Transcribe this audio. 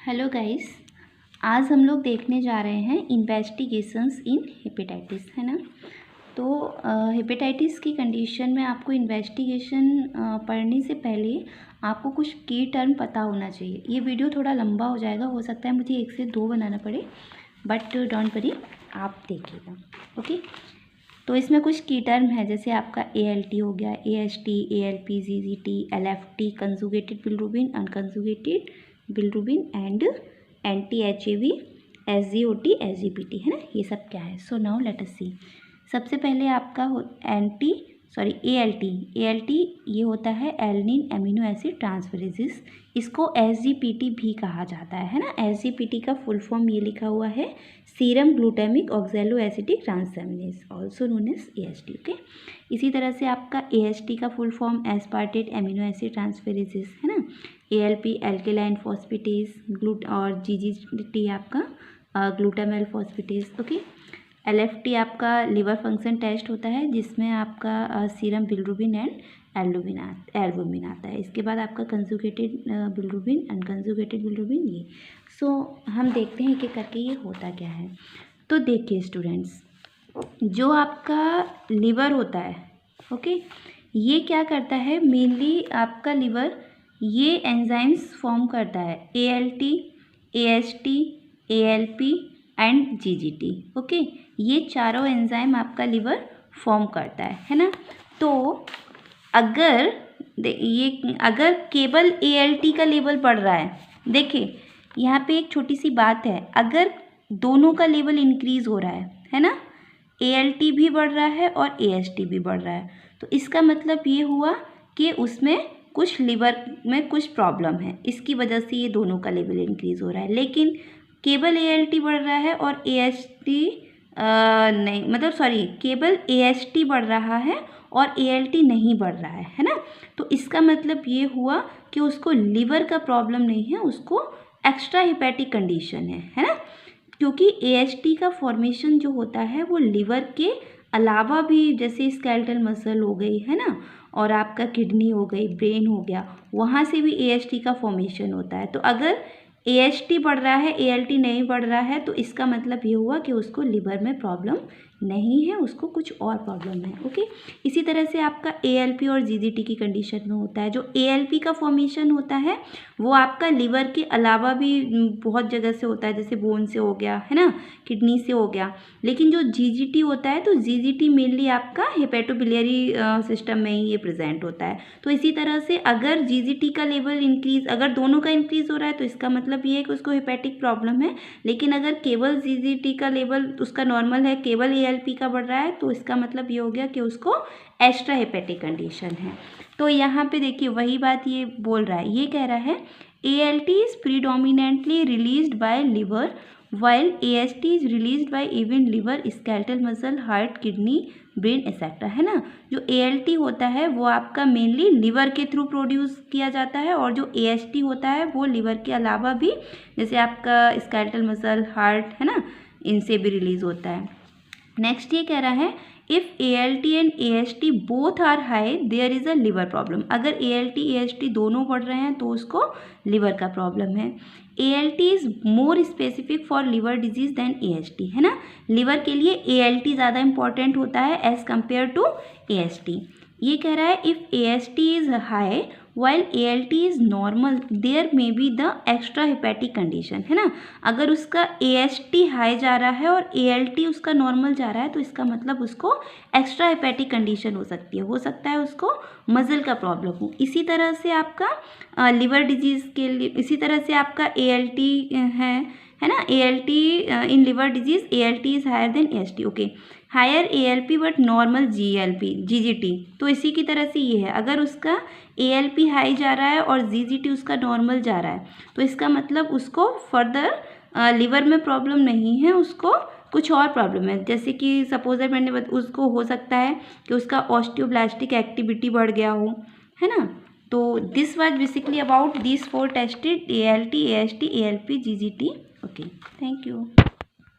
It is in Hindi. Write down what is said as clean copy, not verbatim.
हेलो गाइस, आज हम लोग देखने जा रहे हैं इन्वेस्टिगेशंस इन हेपेटाइटिस, है ना। तो हेपेटाइटिस की कंडीशन में आपको इन्वेस्टिगेशन पढ़ने से पहले आपको कुछ की टर्म पता होना चाहिए। ये वीडियो थोड़ा लंबा हो जाएगा, हो सकता है मुझे 1 से 2 बनाना पड़े, बट डोंट वरी, आप देखिएगा, ओके। तो इसमें कुछ की टर्म है, जैसे आपका ALT हो गया, AST, ALP, GGT, LFT, conjugated bilirubin, unconjugated bilirubin and anti-HAV, SGOT, SGPT, है ना। ये सब क्या है? सो नाउ लेट अस सी। सबसे पहले आपका ALT ये होता है एलनिन एमिनो एसिड ट्रांसफरेजेस। इसको SGPT भी कहा जाता है ना। SGPT का फुल फॉर्म ये लिखा हुआ है, serum glutamic oxalo acetic transaminase, also known as AST, okay. इसी तरह से आपका AST का full form aspartate amino acid transferases, है ना। ALP एल्केलाइन फॉस्फेटेज और GGT आपका ग्लूटामेल फॉस्फेटेज, ओके। LFT आपका लिवर फंक्शन टेस्ट होता है, जिसमें आपका सीरम बिलिरुबिन एंड एल्बुमिन आता है। इसके बाद आपका कंजुगेटेड बिलिरुबिन, अनकंजुगेटेड बिलिरुबिन, ये। सो हम देखते हैं कि करके ये होता क्या है। तो देखिए स्टूडेंट्स, जो आपका लिवर होता है, ओके, ये क्या करता है, मेनली आपका लिवर ये एंजाइम्स फॉर्म करता है, ALT, AST, ALP and GGT, okay. ये चारों एंजाइम आपका लिवर फॉर्म करता है ना। तो अगर केवल ALT का लेवल बढ़ रहा है, देखिए यहाँ पे एक छोटी सी बात है, अगर दोनों का लेवल इंक्रीज हो रहा है ना, ALT भी बढ़ रहा है और AST भी बढ़ रहा है, तो इसका मतलब ये हुआ कि उसमें कुछ लिवर में कुछ प्रॉब्लम है, इसकी वजह से ये दोनों का लेवल इंक्रीज हो रहा है। लेकिन केवल ALT बढ़ रहा है और AST नहीं, मतलब सॉरी, केवल AST बढ़ रहा है और ALT नहीं बढ़ रहा है ना। तो इसका मतलब ये हुआ कि उसको लिवर का प्रॉब्लम नहीं है, उसको एक्स्ट्रा हेपेटिक कंडीशन है ना। क्योंकि AST का फॉर्मेशन जो होता है वो लिवर के अलावा भी, जैसे स्केलेटल मसल हो गई, है ना, और आपका किडनी हो गई, ब्रेन हो गया, वहाँ से भी AST का फॉर्मेशन होता है। तो अगर AST बढ़ रहा है, ALT नहीं बढ़ रहा है, तो इसका मतलब ये हुआ कि उसको लिवर में प्रॉब्लम नहीं है, उसको कुछ और प्रॉब्लम है, ओके। इसी तरह से आपका ALP और GGT की कंडीशन में होता है। जो ALP का फॉर्मेशन होता है वो आपका लिवर के अलावा भी बहुत जगह से होता है, जैसे बोन से हो गया, है ना, किडनी से हो गया। लेकिन जो GGT होता है, तो GGT मेनली आपका हेपेटोबिलियरी सिस्टम में ही ये प्रेजेंट होता है। तो इसी तरह से अगर GGT का लेवल इंक्रीज, अगर दोनों का इंक्रीज हो रहा है, तो इसका मतलब ये है कि उसको हेपेटिक प्रॉब्लम है। लेकिन अगर केवल GGT का लेवल उसका नॉर्मल है, केवल ALP का बढ़ रहा है, तो इसका मतलब ये हो गया कि उसको एक्स्ट्रा हेपेटिक कंडीशन है। तो यहाँ पे देखिए वही बात ये बोल रहा है, ये कह रहा है ALT is predominantly released by liver while AST is released by even liver, skeletal muscle, heart, kidney, brain etcetera, है ना। जो ALT होता है वो आपका मेनली लिवर के थ्रू प्रोड्यूस किया जाता है, और जो AST होता है वो लिवर के अलावा भी, जैसे आपका स्केलेटल मसल, हार्ट, है ना, इनसे भी रिलीज होता है। नेक्स्ट ये कह रहा है, if ALT and AST both are high there is a liver problem. अगर ALT AST दोनों बढ़ रहे हैं तो उसको लिवर का प्रॉब्लम है। ALT is more specific for liver disease than AST, है ना। लिवर के लिए ALT ज़्यादा इंपॉर्टेंट होता है एज कम्पेयर टू AST। ये कह रहा है, if AST is high while ALT is normal there may be the extra hepatic condition, है ना। अगर उसका AST हाई जा रहा है और ALT उसका नॉर्मल जा रहा है, तो इसका मतलब उसको एक्स्ट्रा हेपेटिक कंडीशन हो सकती है, हो सकता है उसको मसल का प्रॉब्लम हो। इसी तरह से आपका लिवर डिजीज़ के लिए, इसी तरह से आपका ALT है ना, ALT in liver disease ALT is higher than AST, okay. Higher ALP but normal GGT, तो इसी की तरह से ये है, अगर उसका ALP हाई जा रहा है और GGT उसका नॉर्मल जा रहा है, तो इसका मतलब उसको फर्दर लिवर में प्रॉब्लम नहीं है, उसको कुछ और प्रॉब्लम है। जैसे कि सपोज मैंने उसको हो सकता है कि उसका ऑस्टियोब्लास्टिक एक्टिविटी बढ़ गया हो, है ना। तो this was basically about this 4 tested ALT, AST, ALP, GGT, okay. Thank you.